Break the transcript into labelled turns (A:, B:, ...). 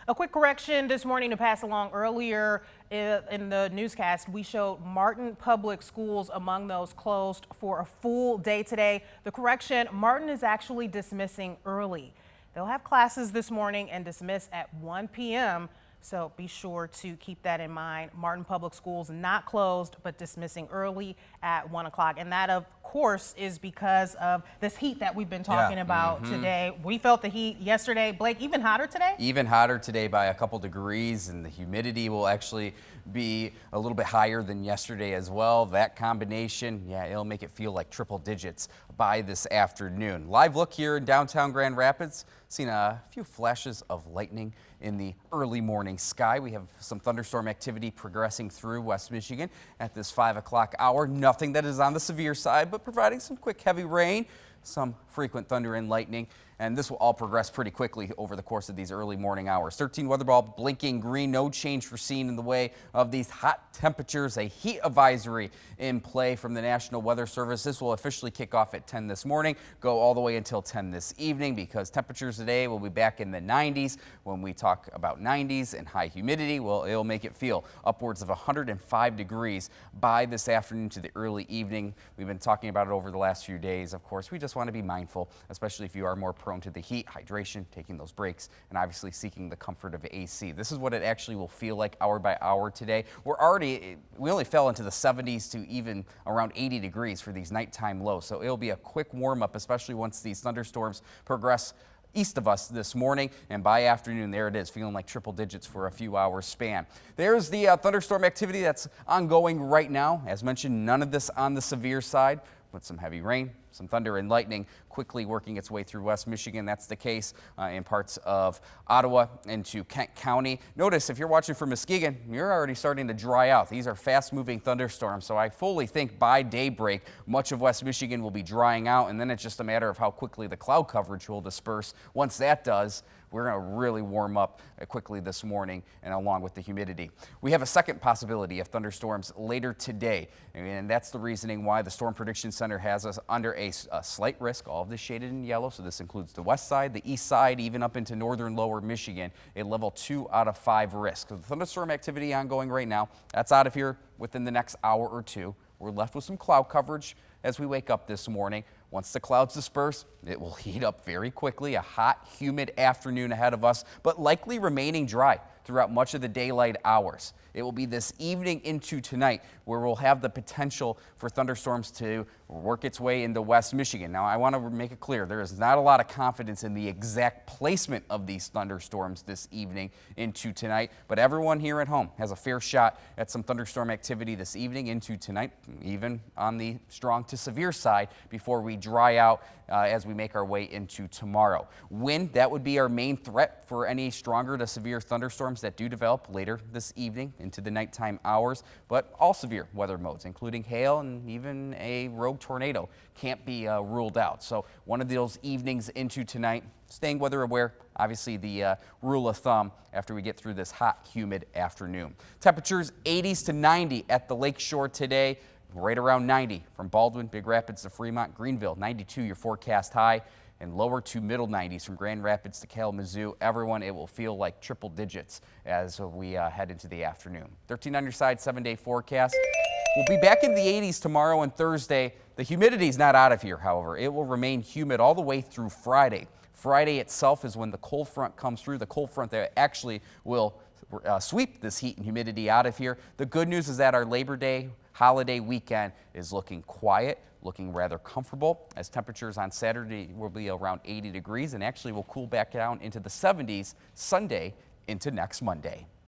A: A quick correction this morning to pass along. Earlier in the newscast, we showed Martin Public Schools among those closed for a full day today. The correction, Martin is actually dismissing early. They'll have classes this morning and dismiss at 1 p.m. So be sure to keep that in mind. Martin Public Schools not closed, but dismissing early at 1 o'clock. And that, of course, is because of this heat that we've been talking about today. We felt the heat yesterday. Blake, even hotter today?
B: Even hotter today by a couple degrees, and the humidity will actually be a little bit higher than yesterday as well. That combination, yeah, it'll make it feel like triple digits by this afternoon. Live look here in downtown Grand Rapids. Seen a few flashes of lightning in the early morning sky. We have some thunderstorm activity progressing through West Michigan at this 5 o'clock hour. Nothing that is on the severe side, but providing some quick heavy rain, some frequent thunder and lightning, and this will all progress pretty quickly over the course of these early morning hours. 13 weather ball blinking green, no change foreseen in the way of these hot temperatures. A heat advisory in play from the National Weather Service. This will officially kick off at 10 this morning, go all the way until 10 this evening, because temperatures today will be back in the 90s. When we talk about 90s and high humidity, well, it'll make it feel upwards of 105 degrees by this afternoon to the early evening. We've been talking about it over the last few days. Of course, we just want to be mindful, especially if you are more prone to the heat, hydration, taking those breaks, and obviously seeking the comfort of AC. This is what it actually will feel like hour by hour today. We only fell into the 70s to even around 80 degrees for these nighttime lows. So it'll be a quick warm up, especially once these thunderstorms progress east of us this morning, and by afternoon, there it is, feeling like triple digits for a few hours span. There's the thunderstorm activity that's ongoing right now. As mentioned, none of this on the severe side, with some heavy rain, some thunder and lightning quickly working its way through West Michigan. That's the case in parts of Ottawa into Kent County. Notice if you're watching from Muskegon, you're already starting to dry out. These are fast-moving thunderstorms, so I fully think by daybreak, much of West Michigan will be drying out, and then it's just a matter of how quickly the cloud coverage will disperse. Once that does, we're going to really warm up quickly this morning, and along with the humidity. We have a second possibility of thunderstorms later today, and that's the reasoning why the Storm Prediction Center has us under a slight risk. All of this shaded in yellow, so this includes the west side, the east side, even up into northern lower Michigan, a level 2 out of 5 risk. So the thunderstorm activity ongoing right now, that's out of here within the next hour or two. We're left with some cloud coverage as we wake up this morning. Once the clouds disperse, it will heat up very quickly. A hot, humid afternoon ahead of us, but likely remaining dry throughout much of the daylight hours. It will be this evening into tonight where we'll have the potential for thunderstorms to work its way into West Michigan. Now, I want to make it clear, there is not a lot of confidence in the exact placement of these thunderstorms this evening into tonight, but everyone here at home has a fair shot at some thunderstorm activity this evening into tonight, even on the strong to severe side, before we dry out as we make our way into tomorrow. Wind, that would be our main threat for any stronger to severe thunderstorms that do develop later this evening into the nighttime hours, but all severe weather modes, including hail and even a rogue tornado, can't be ruled out. So one of those evenings into tonight, staying weather aware, obviously the rule of thumb after we get through this hot, humid afternoon. Temperatures 80s to 90 at the lakeshore today. Right around 90 from Baldwin, Big Rapids to Fremont, Greenville, 92 your forecast high, and lower to middle 90s from Grand Rapids to Kalamazoo. Everyone, it will feel like triple digits as we head into the afternoon. 13 on your side, 7-day forecast. We'll be back in the 80s tomorrow and Thursday. The humidity is not out of here, however. It will remain humid all the way through Friday. Friday itself is when the cold front comes through, the cold front that actually will sweep this heat and humidity out of here. The good news is that our Labor Day holiday weekend is looking quiet, looking rather comfortable, as temperatures on Saturday will be around 80 degrees and actually will cool back down into the 70s Sunday into next Monday.